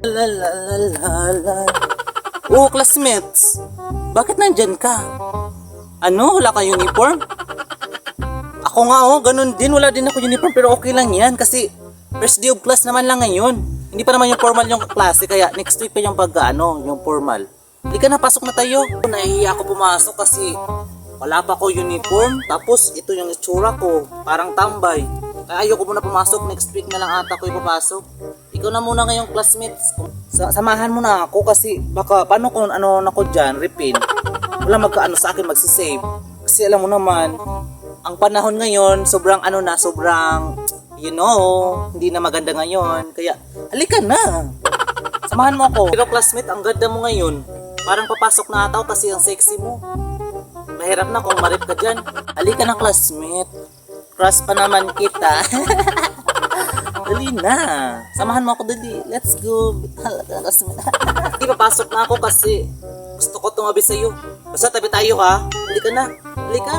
La la la la la. Oh, classmates. Bakit nandyan ka? Ano? Wala kang uniform? Ako nga ganun din. Wala din ako uniform pero okay lang yan kasi first day of class naman lang ngayon. Hindi pa naman yung formal yung klase kaya next week pa yung yung formal. Hindi ka na, pasok na tayo. Nahihiya ako pumasok kasi wala pa ko uniform. Tapos ito yung itsura ko. Parang tambay. Kaya ayoko muna pumasok. Next week na lang ata ko ipapasok. Ikaw na muna ngayong classmates. Samahan mo na ako kasi baka paano kung ano nako dyan, repin. Wala magkaano sa akin magsisave. Kasi alam mo naman, ang panahon ngayon, sobrang hindi na maganda ngayon. Kaya, halika na. Samahan mo ako. Pero classmate, ang ganda mo ngayon. Parang papasok na ataw kasi ang sexy mo. Mahirap na kung marip ka dyan. Halika na classmate. Crush pa naman kita. Dali na. Samahan mo ako dali. Let's go. Hindi papasok na ako kasi gusto ko tumabi sa'yo. Basta tabi tayo ha. Halika na. Halika.